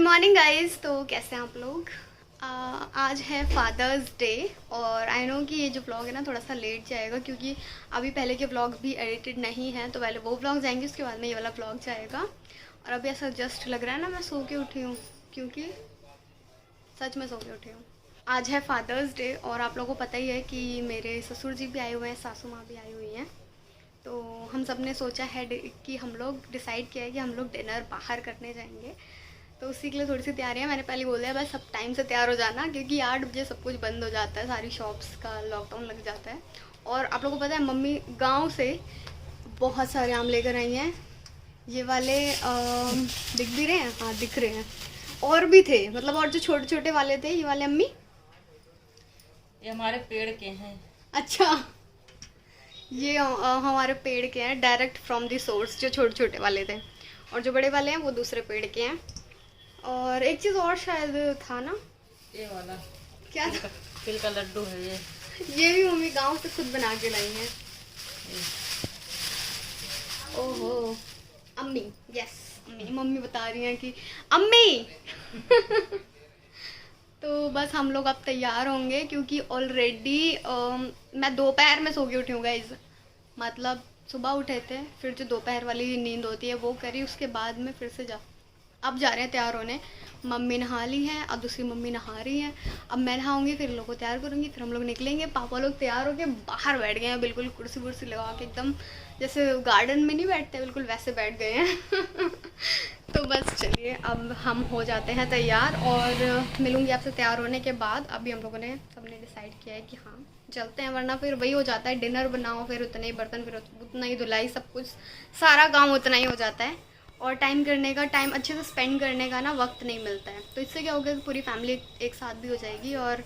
Morning guys. तो कैसे हैं आप लोग। आज है फादर्स डे और आई नो कि ये जो व्लॉग है ना थोड़ा सा लेट जाएगा क्योंकि अभी पहले के व्लॉग भी एडिटेड नहीं हैं, तो पहले वो व्लॉग जाएंगे उसके बाद में ये वाला व्लॉग जाएगा। और अभी ऐसा जस्ट लग रहा है ना मैं सो के उठी हूँ, क्योंकि सच में सो के उठी हूँ। आज है फादर्स डे और आप लोगों को पता ही है कि मेरे ससुर जी भी आए हुए हैं, सासू माँ भी आई हुई हैं। तो हम सब ने सोचा है कि हम लोग डिसाइड किया है कि हम लोग डिनर बाहर करने जाएंगे। तो उसी के लिए थोड़ी सी तैयारियां मैंने पहले बोल दिया, बस सब टाइम से तैयार हो जाना क्योंकि 8 बजे सब कुछ बंद हो जाता है, सारी शॉप्स का लॉकडाउन लग जाता है। और आप लोगों को पता है मम्मी गांव से बहुत सारे आम लेकर आई हैं। ये वाले दिख भी रहे हैं, हाँ दिख रहे हैं। और भी थे, मतलब और जो छोटे छोटे वाले थे ये वाले अम्मी, ये हमारे पेड़ के हैं। अच्छा ये हमारे पेड़ के हैं, डायरेक्ट फ्रॉम दी सोर्स। जो छोटे छोटे वाले थे और जो बड़े वाले हैं वो दूसरे पेड़ के हैं। और एक चीज़ और शायद था ना, ये वाला क्या था? तिल का लड्डू है ये। ये भी मम्मी गांव से खुद बना के लाई हैं। ओहो अम्मी, यस अम्मी, मम्मी बता रही हैं कि अम्मी तो बस हम लोग अब तैयार होंगे क्योंकि ऑलरेडी मैं दोपहर में सो के उठी हूँ गाइज। मतलब सुबह उठे थे, फिर जो दोपहर वाली नींद होती है वो करी, उसके बाद में फिर से अब जा रहे हैं तैयार होने। मम्मी नहा ली है, अब दूसरी मम्मी नहा रही हैं, अब मैं नहाऊंगी, फिर लोगों को तैयार करूँगी, फिर हम लोग निकलेंगे। पापा लोग तैयार होके बाहर बैठ गए हैं, बिल्कुल कुर्सी वुर्सी लगा के, एकदम जैसे गार्डन में नहीं बैठते बिल्कुल वैसे बैठ गए हैं तो बस चलिए अब हम हो जाते हैं तैयार और मिलूँगी आपसे तैयार होने के बाद। अभी हम लोगों ने सबने डिसाइड किया है कि हाँ चलते हैं, वरना फिर वही हो जाता है, डिनर बनाओ, फिर उतने ही बर्तन, फिर उतना ही धुलाई, सब कुछ सारा काम उतना ही हो जाता है और टाइम करने का, टाइम अच्छे से स्पेंड करने का ना वक्त नहीं मिलता है। तो इससे क्या होगा कि पूरी फैमिली एक साथ भी हो जाएगी और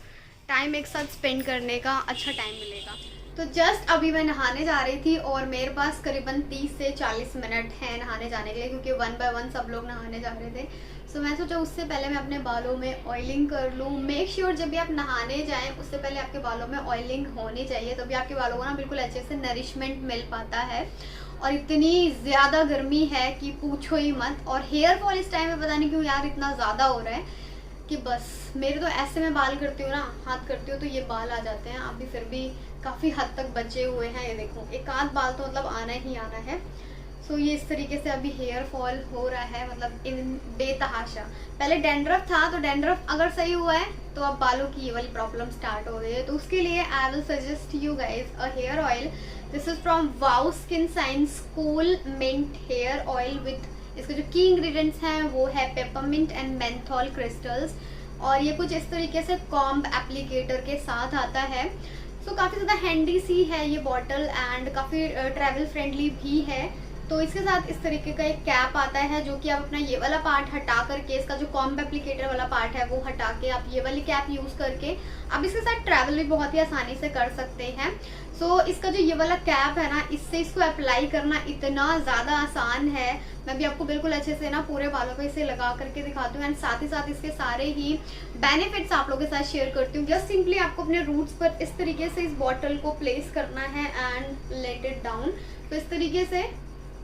टाइम एक साथ स्पेंड करने का अच्छा टाइम मिलेगा। तो जस्ट अभी मैं नहाने जा रही थी और मेरे पास करीबन 30 से 40 मिनट हैं नहाने जाने के लिए, क्योंकि 1 बाय 1 सब लोग नहाने जा रहे थे। सो मैं सोचा उससे पहले मैं अपने बालों में ऑयलिंग कर लूँ। मेक श्योर जब भी आप नहाने जाएं उससे पहले आपके बालों में ऑयलिंग होनी चाहिए, तभी आपके बालों को ना बिल्कुल अच्छे से नरिशमेंट मिल पाता है। और इतनी ज़्यादा गर्मी है कि पूछो ही मत। और हेयर फॉल इस टाइम में पता नहीं क्यों यार इतना ज़्यादा हो रहा है कि बस मेरे तो ऐसे में बाल करती हूँ ना, हाथ करती हूँ तो ये बाल आ जाते हैं। अभी फिर भी काफ़ी हद तक बचे हुए हैं, ये देखो एक आध बाल तो मतलब आना ही आना है। सो ये इस तरीके से अभी हेयर फॉल हो रहा है, मतलब इन बेतहाशा। पहले डैंड्रफ था, तो डैंड्रफ अगर सही हुआ है तो अब बालों की ये वाली प्रॉब्लम स्टार्ट हो गई है। तो उसके लिए I will suggest you guys a hair oil. This is from wow skin science cool mint hair oil with, इसके जो की इंग्रेडिएंट्स हैं वो है पेपरमिंट एंड मेंथॉल क्रिस्टल्स। और ये कुछ इस तरीके से कॉम्ब एप्लीकेटर के साथ आता है। सो काफ़ी ज़्यादा हैंडी सी है ये बॉटल एंड काफ़ी ट्रैवल फ्रेंडली भी है। तो इसके साथ इस तरीके का एक कैप आता है जो कि आप अपना ये वाला पार्ट हटा करके, इसका जो कॉम्ब एप्लीकेटर वाला पार्ट है वो हटा के आप ये वाली कैप यूज़ करके आप इसके साथ ट्रैवल भी बहुत ही आसानी से कर सकते हैं। सो इसका जो ये वाला कैप है ना, इससे इसको अप्लाई करना इतना ज़्यादा आसान है। मैं भी आपको बिल्कुल अच्छे से ना पूरे बालों पे इसे लगा करके दिखाती हूँ एंड साथ ही साथ इसके सारे ही बेनिफिट्स आप लोगों के साथ शेयर करती हूँ। जस्ट सिंपली आपको अपने रूट्स पर इस तरीके से इस बॉटल को प्लेस करना है एंड लेट इट डाउन। तो इस तरीके से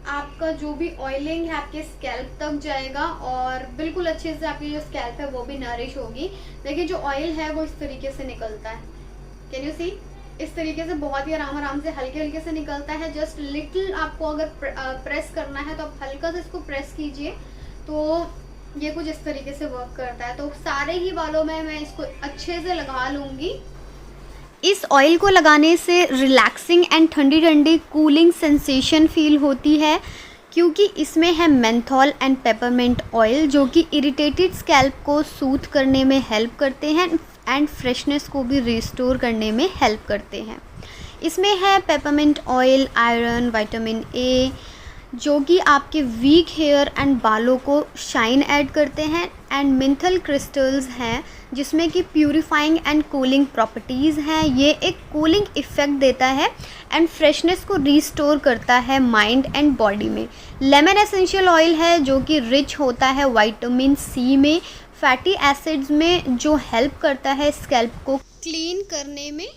आपका जो भी ऑयलिंग है आपके स्कैल्प तक जाएगा और बिल्कुल अच्छे से आपकी जो स्कैल्प है वो भी नरिश होगी। देखिए जो ऑयल है वो इस तरीके से निकलता है, कैन यू सी, इस तरीके से बहुत ही आराम से हल्के हल्के से निकलता है। जस्ट लिटिल आपको अगर प्रेस करना है तो आप हल्का से इसको प्रेस कीजिए तो ये कुछ इस तरीके से वर्क करता है। तो सारे ही बालों में मैं इसको अच्छे से लगा लूँगी। इस ऑयल को लगाने से रिलैक्सिंग एंड ठंडी ठंडी कूलिंग सेंसेशन फील होती है, क्योंकि इसमें है मेंथॉल एंड पेपरमिंट ऑयल जो कि इरिटेटेड स्कैल्प को सूथ करने में हेल्प करते हैं एंड फ्रेशनेस को भी रिस्टोर करने में हेल्प करते हैं। इसमें है peppermint oil, iron, vitamin A जो कि आपके वीक हेयर एंड बालों को शाइन ऐड करते हैं एंड मेंथल क्रिस्टल्स हैं जिसमें कि प्यूरिफाइंग एंड कूलिंग प्रॉपर्टीज़ हैं। ये एक कूलिंग इफ़ेक्ट देता है एंड फ्रेशनेस को रिस्टोर करता है माइंड एंड बॉडी में। लेमन एसेंशियल ऑयल है जो कि रिच होता है विटामिन सी में, फैटी एसिड्स में, जो हेल्प करता है स्कैल्प को क्लीन करने में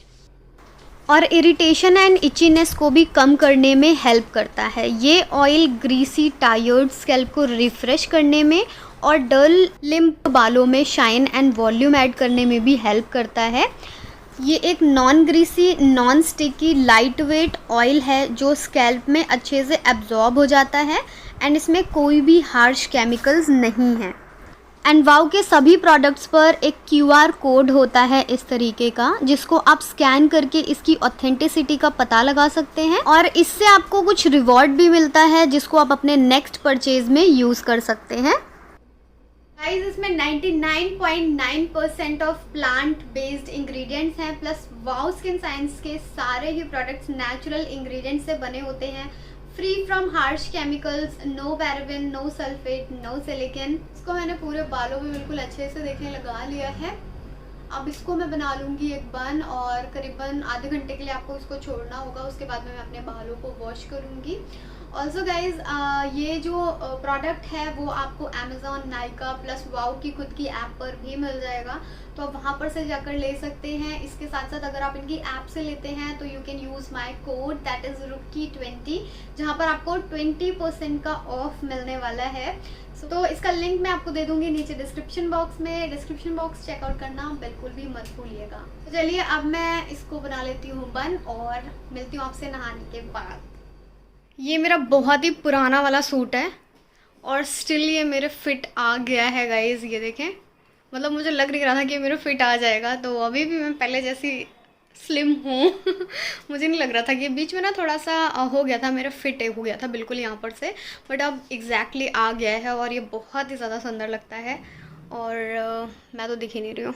और इरिटेशन एंड इचीनेस को भी कम करने में हेल्प करता है। ये ऑयल ग्रीसी टायर्ड स्कैल्प को रिफ़्रेश करने में और डल लिम्प बालों में शाइन एंड वॉल्यूम ऐड करने में भी हेल्प करता है। ये एक non greasy, non sticky, light weight oil है जो स्कैल्प में अच्छे से एब्जॉर्ब हो जाता है एंड इसमें कोई भी हार्श केमिकल्स नहीं है। एंड वाव के सभी प्रोडक्ट्स पर एक QR कोड होता है इस तरीके का, जिसको आप स्कैन करके इसकी ऑथेंटिसिटी का पता लगा सकते हैं और इससे आपको कुछ रिवॉर्ड भी मिलता है जिसको आप अपने नेक्स्ट परचेज में यूज़ कर सकते हैं। गाइस, इसमें 99.9% ऑफ प्लांट बेस्ड इंग्रेडिएंट्स हैं, प्लस वाव स्किन साइंस के सारे ही प्रोडक्ट्स नेचुरल इंग्रेडिएंट्स से बने होते हैं, free from harsh chemicals, no paraben, no sulphate, no silicone. इसको मैंने पूरे बालों में बिल्कुल अच्छे से देखने लगा लिया है। अब इसको मैं बना लूँगी एक बन और करीबन आधे घंटे के लिए आपको इसको छोड़ना होगा। उसके बाद में मैं अपने बालों को वॉश करूँगी। ऑल्सो गाइज, ये जो प्रोडक्ट है वो आपको अमेज़ॉन, नायका प्लस वाव की खुद की ऐप पर भी मिल जाएगा, तो आप वहाँ पर से जाकर ले सकते हैं। इसके साथ साथ अगर आप इनकी ऐप से लेते हैं तो you can use my code, that is रुकी20, जहाँ पर आपको 20% का ऑफ मिलने वाला है। तो इसका लिंक मैं आपको दे दूँगी नीचे डिस्क्रिप्शन बॉक्स में। डिस्क्रिप्शन बॉक्स चेकआउट करना बिल्कुल भी मत भूलिएगा। तो चलिए अब मैं इसको बना लेती हूँ बन और मिलती हूँ आपसे नहाने के बाद। ये मेरा बहुत ही पुराना वाला सूट है और स्टिल ये मेरे फिट आ गया है गाइज। ये देखें, मतलब मुझे लग नहीं रहा था कि मेरे फिट आ जाएगा, तो अभी भी मैं पहले जैसी स्लिम हूँ। मुझे नहीं लग रहा था कि बीच में ना थोड़ा सा हो गया था, मेरा फिट हो गया था बिल्कुल यहाँ पर से, बट अब एग्जैक्टली आ गया है और ये बहुत ही ज़्यादा सुंदर लगता है। और मैं तो दिख ही नहीं रही हूँ।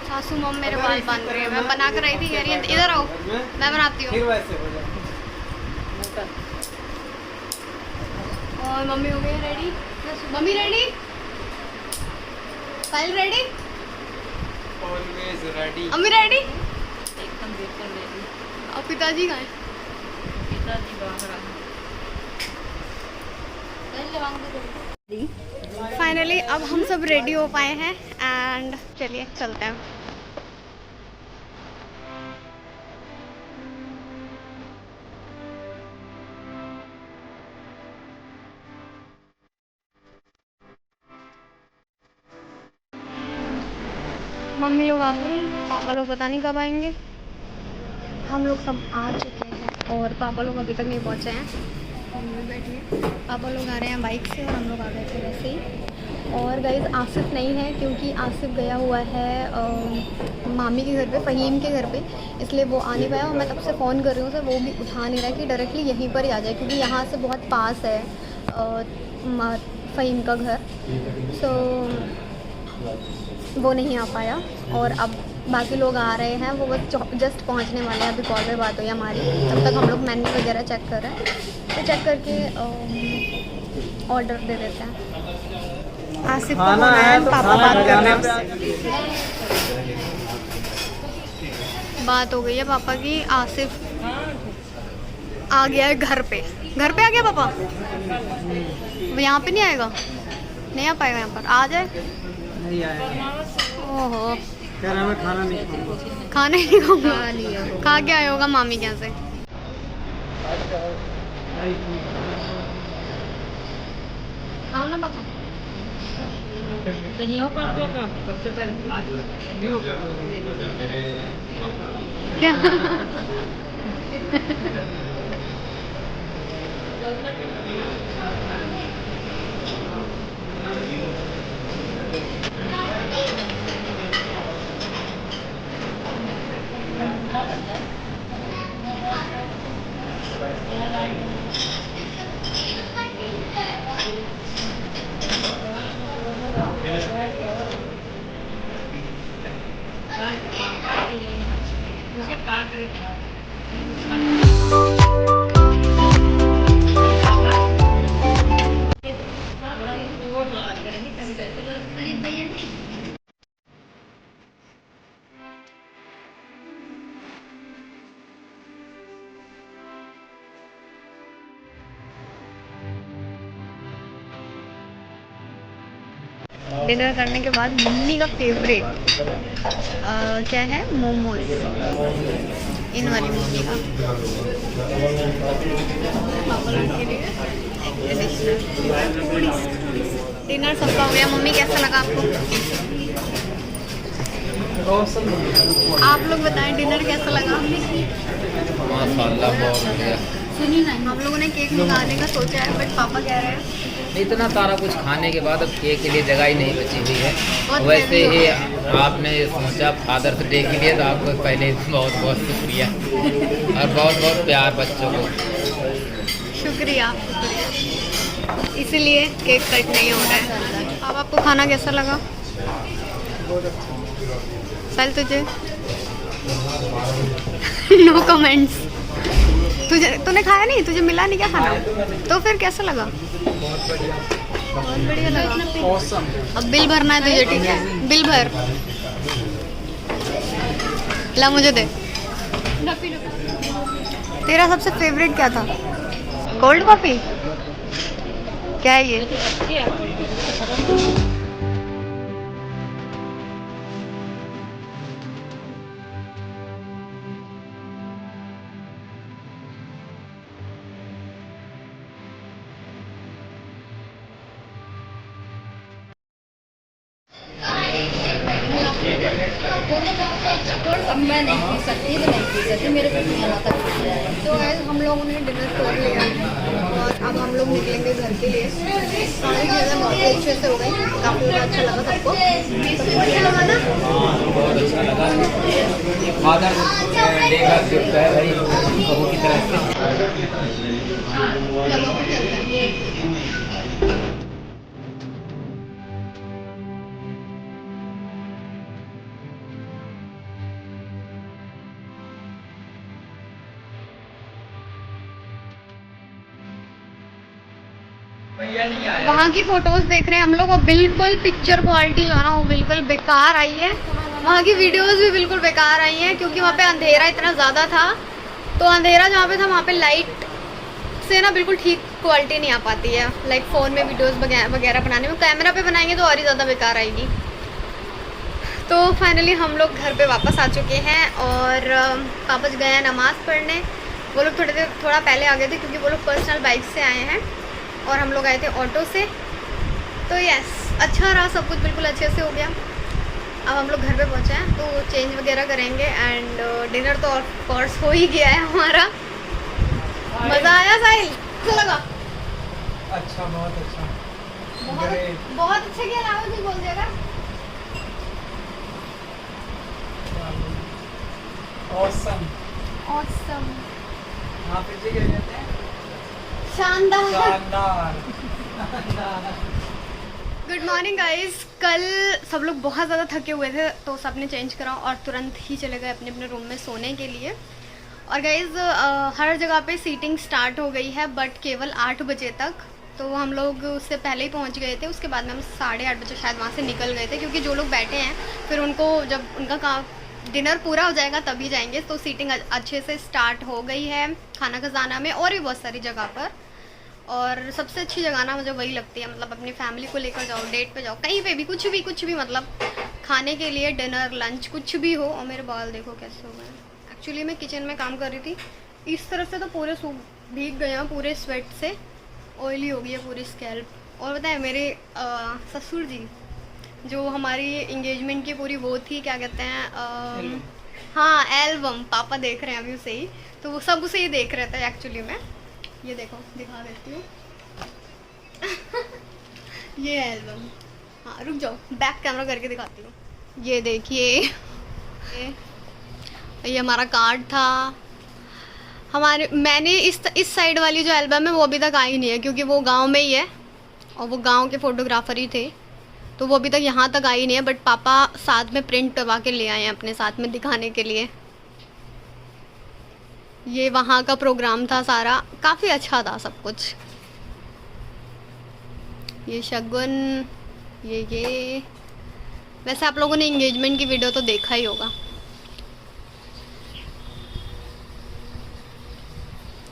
सासू मम मेरे बाल बांध रही है, मैं बना कर रही थी, कह रही है इधर आओ मैं बनाती हूँ। और मम्मी हो गई ready? Mummy ready? File ready? Always ready. अम्मी रेडी? एकदम बिल्कुल रेडी। और पिताजी कहाँ हैं? पिताजी बाहर आ गए। फाइनली अब हम सब रेडी हो पाए हैं एंड चलिए चलते हैं। मम्मी लोग आ गए, पापा लोग पता नहीं कब आएंगे। हम लोग सब आ चुके हैं और पापा लोग अभी तक नहीं पहुँचे हैं। मम्मी बैठी है, पापा लोग आ रहे हैं बाइक से और हम लोग आ गए थे वैसे ही। और गाइज आसिफ नहीं है क्योंकि आसिफ गया हुआ है मामी के घर पे, फ़हीम के घर पे, इसलिए वो आ नहीं पाया। और मैं तब से फ़ोन कर रही हूँ उसे, वो भी उठा नहीं रहा कि डायरेक्टली यहीं पर ही आ जाए क्योंकि यहाँ से बहुत पास है फ़हीम का घर। सो वो नहीं आ पाया और अब बाकी लोग आ रहे हैं, वो बस जस्ट पहुंचने वाले हैं। अभी कॉल पे बात हुई हमारी, तब तक हम लोग मेन्यू वगैरह चेक कर रहे हैं, तो चेक करके ऑर्डर दे देते हैं। आसिफ को बोला है, पापा बात कर रहे हैं उससे। बात हो गई है पापा की, आसिफ आ गया है घर पे। घर पे आ गया पापा? वो यहाँ पे नहीं आएगा? नहीं आ पाएगा यहाँ पर? आ जाए। नहीं आएगा। ओहो, कह रहा मैं खाना नहीं खाऊंगा। खाने नहीं खाऊंगा? खा के आया होगा मामी के यहाँ से। खाओ ना पापा। नहीं हो पाता का सबसे पहले नहीं हो क्या? डिनर करने के बाद मम्मी का फेवरेट क्या है, मोमोज। इन वाली मूवी का पापा लोग के लिए डिनर सबका हो गया। मम्मी कैसा लगा आपको? आप लोग बताएं डिनर कैसा लगा? माशाल्लाह बहुत बढ़िया। हम लोगों ने केक मंगाने का सोचा है बट पापा कह रहे हैं इतना सारा कुछ खाने के बाद अब केक के लिए जगह ही नहीं बची हुई है। बहुत वैसे heavy ही आपने सोचा फादर्स डे के लिए, तो आपको पहले बहुत बहुत शुक्रिया और बहुत बहुत प्यार बच्चों को। शुक्रिया शुक्रिया। इसीलिए केक कट नहीं हो रहा है। अब आपको खाना कैसा लगा? चल तुझे नो कमेंट्स। तूने खाया नहीं? तुझे मिला नहीं क्या खाना? तो फिर कैसा लगा? बहुत बढ़िया लगा। अब बिल भरना है तुझे, ठीक है? बिल भर। ला मुझे दे। तेरा सबसे फेवरेट क्या था? Cold coffee? क्या है ये? अब मैं नहीं पी सकती तो नहीं पी सकती, मेरे को नहीं आता। तो गाइस हम लोगों ने डिनर कर लिया और अब हम लोग निकलेंगे घर के लिए। सारी चीज़ें बहुत ही अच्छे से हो गई। काफ़ी अच्छा लगा सबको। सबको अच्छा लगा ना? बहुत अच्छा लगा। फादर्स डे का गिफ्ट है भाई बहू की तरफ से। चलो चलते हैं। वहाँ की फोटोज देख रहे हैं हम लोग और बिल्कुल पिक्चर क्वालिटी जो है ना वो बिल्कुल बेकार आई है। वहाँ की वीडियोस भी बिल्कुल बेकार आई हैं क्योंकि वहाँ पे अंधेरा इतना ज़्यादा था। तो अंधेरा जहाँ पे था वहाँ पे लाइट से ना बिल्कुल ठीक क्वालिटी नहीं आ पाती है। लाइक फ़ोन में वीडियोस वगैरह बनाने में, कैमरा पे बनाएंगे तो और ही ज़्यादा बेकार आएगी। तो फाइनली हम लोग घर पे वापस आ चुके हैं और पापा गए हैं नमाज़ पढ़ने। वो लोग थोड़ा पहले आ गए थे क्योंकि वो लोग पर्सनल बाइक से आए हैं और हम लोग आए थे ऑटो से। तो यस, अच्छा रहा, सब कुछ बिल्कुल अच्छे से हो गया। अब हम लोग घर पे पहुंचे हैं तो चेंज वगैरह करेंगे एंड डिनर तो ऑफ कोर्स हो ही गया है हमारा। मज़ा आया साहिल? कैसा लगा? अच्छा, बहुत अच्छा। बहुत अच्छा किया। राहुल भी बोल देगा ऑसम। ऑसम, आप इसे क्या कहते हैं? शानदार। शानदार। Good morning guys. कल सब लोग बहुत ज़्यादा थके हुए थे तो सबने चेंज करा और तुरंत ही चले गए अपने अपने रूम में सोने के लिए। और गाइस हर जगह पे सीटिंग स्टार्ट हो गई है बट केवल 8 बजे तक। तो हम लोग उससे पहले ही पहुंच गए थे। उसके बाद में हम 8:30 बजे शायद वहाँ से निकल गए थे क्योंकि जो लोग बैठे हैं फिर उनको जब उनका काम डिनर पूरा हो जाएगा तभी जाएंगे। तो सीटिंग अच्छे से स्टार्ट हो गई है खाना खजाना में और भी बहुत सारी जगह पर। और सबसे अच्छी जगह ना मुझे वही लगती है, मतलब अपनी फैमिली को लेकर जाओ, डेट पे जाओ, कहीं पे भी कुछ भी मतलब खाने के लिए डिनर लंच कुछ भी हो। और मेरे बाल देखो कैसे हो गए। एक्चुअली मैं किचन में काम कर रही थी, इस तरफ से तो पूरे भीग गए हैं, पूरे स्वेट से ऑयली हो गई है पूरी स्कैल्प। और बताएं मेरे ससुर जी जो हमारी इंगेजमेंट की पूरी वो थी, क्या कहते हैं, हाँ एल्बम, पापा देख रहे हैं अभी उसे ही। तो वो सब उसे ही देख रहे थे एक्चुअली में। ये देखो दिखा देती हूँ ये एल्बम। हाँ रुक जाओ, बैक कैमरा करके दिखाती हूँ। ये देखिए ये हमारा कार्ड था हमारे। मैंने इस साइड वाली जो एल्बम है वो अभी तक आई नहीं है क्योंकि वो गांव में ही है और वो गांव के फोटोग्राफर ही थे, तो वो अभी तक यहाँ तक आई नहीं है। बट पापा साथ में प्रिंट करवा के ले आए हैं अपने साथ में दिखाने के लिए। ये वहाँ का प्रोग्राम था सारा, काफ़ी अच्छा था सब कुछ। ये शगुन, ये वैसे आप लोगों ने एंगेजमेंट की वीडियो तो देखा ही होगा।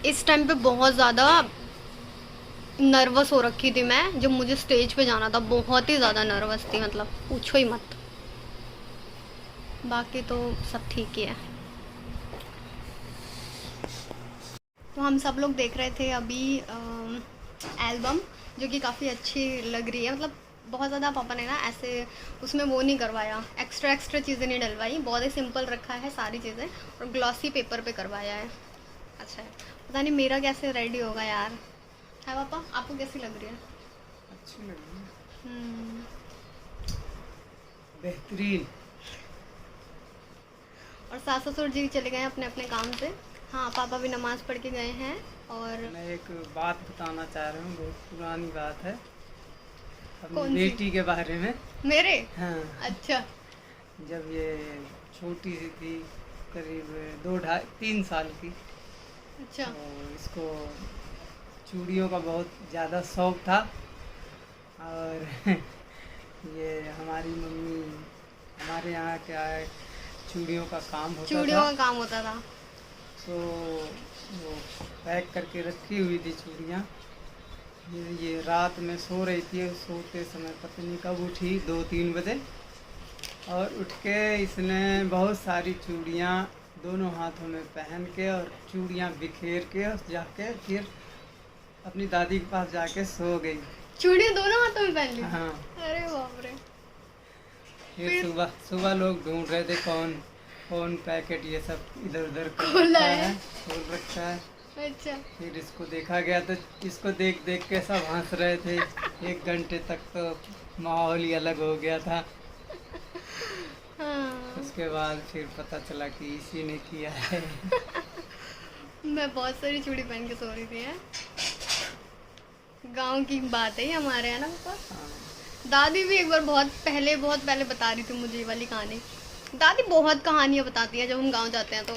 इस टाइम पे बहुत ज़्यादा नर्वस हो रखी थी मैं, जब मुझे स्टेज पे जाना था बहुत ही ज़्यादा नर्वस थी, मतलब पूछो ही मत। बाकी तो सब ठीक ही है। तो हम सब लोग देख रहे थे अभी एल्बम, जो कि काफ़ी अच्छी लग रही है। मतलब बहुत ज़्यादा पापा ने ना ऐसे उसमें वो नहीं करवाया, एक्स्ट्रा चीज़ें नहीं डलवाई, बहुत ही सिंपल रखा है सारी चीज़ें, और ग्लॉसी पेपर पे करवाया है। अच्छा है, पता नहीं मेरा कैसे रेडी होगा यार। है पापा, आपको कैसी लग रही है? अच्छी लग रही है, हम्म, बेहतरीन। और सास ससुर जी चले गए हैं अपने अपने काम से। हाँ, पापा भी नमाज़ पढ़ के गए हैं। और मैं एक बात बताना चाह रहा हूँ, बहुत पुरानी बात है, कौन अपनी सी? बेटी के बारे में। मेरे? हाँ, अच्छा। जब ये छोटी सी थी, करीब 2-3 साल की, अच्छा। तो इसको चूड़ियों का बहुत ज़्यादा शौक था। और ये हमारी मम्मी, हमारे यहाँ क्या है, चूड़ियों का काम होता चूड़ियों था, का काम होता था। तो वो पैक करके रखी हुई थी चूड़ियाँ। ये रात में सो रही थी, सोते समय पता नहीं कब उठी, 2-3 बजे, और उठ के इसने बहुत सारी चूड़ियाँ दोनों हाथों में पहन के और चूड़ियाँ बिखेर के और जाके फिर अपनी दादी के पास जाके सो गई। चूड़ियाँ दोनों हाथों में पहन ली? हाँ, अरे बाप रे। फिर सुबह सुबह लोग ढूंढ रहे थे कौन कौन पैकेट ये सब इधर उधर खोला है। खोल रखा है। अच्छा। फिर इसको देखा गया तो इसको देख देख के सब हंस रहे थे। 1 घंटे तक तो माहौल ही अलग हो गया था। हाँ। उसके बाद फिर पता चला कि इसी ने किया है। मैं बहुत सारी चूड़ी पहन के सो रही थी। है गांव की बात है ये हमारे, है ना पापा? हाँ, दादी भी एक बार बहुत पहले बता रही थी मुझे ये वाली कहानी। दादी बहुत कहानियाँ बताती हैं जब हम गांव जाते हैं तो।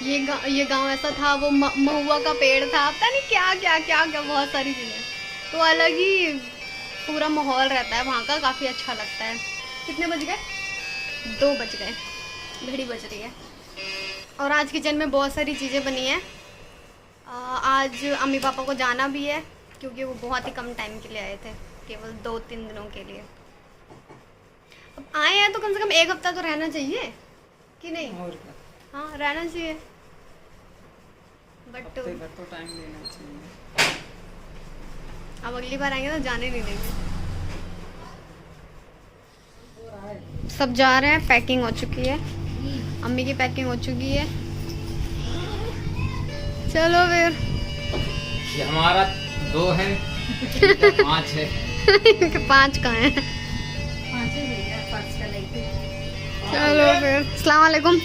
ये गांव ऐसा था, वो महुआ का पेड़ था, पता नहीं क्या क्या क्या क्या, बहुत सारी चीज़ें। तो अलग ही पूरा माहौल रहता है वहाँ का, काफ़ी अच्छा लगता है। कितने बज गए? 2 बज गए, घड़ी बज रही है। और आज किचन में बहुत सारी चीज़ें बनी हैं। आज अम्मी पापा को जाना भी है, क्योंकि वो बहुत ही कम टाइम के लिए आए थे, केवल 2-3 दिनों के लिए। अब आए हैं तो कम से कम 1 हफ्ता तो रहना चाहिए कि नहीं? और क्या, हाँ, रहना चाहिए। बट हफ्ते भर तो टाइम लेना चाहिए। अब अगली बार आएंगे तो जाने नहीं देंगे। सब जा रहे हैं, पैकिंग हो चुकी है, अम्मी की पैकिंग हो चुकी है। चलो फिर। ये हमारा 2 है, 5 है। 5 कहाँ हैं? 5 ही भेजा, 5 का लेके। चलो फिर, अस्सलाम वालेकुम।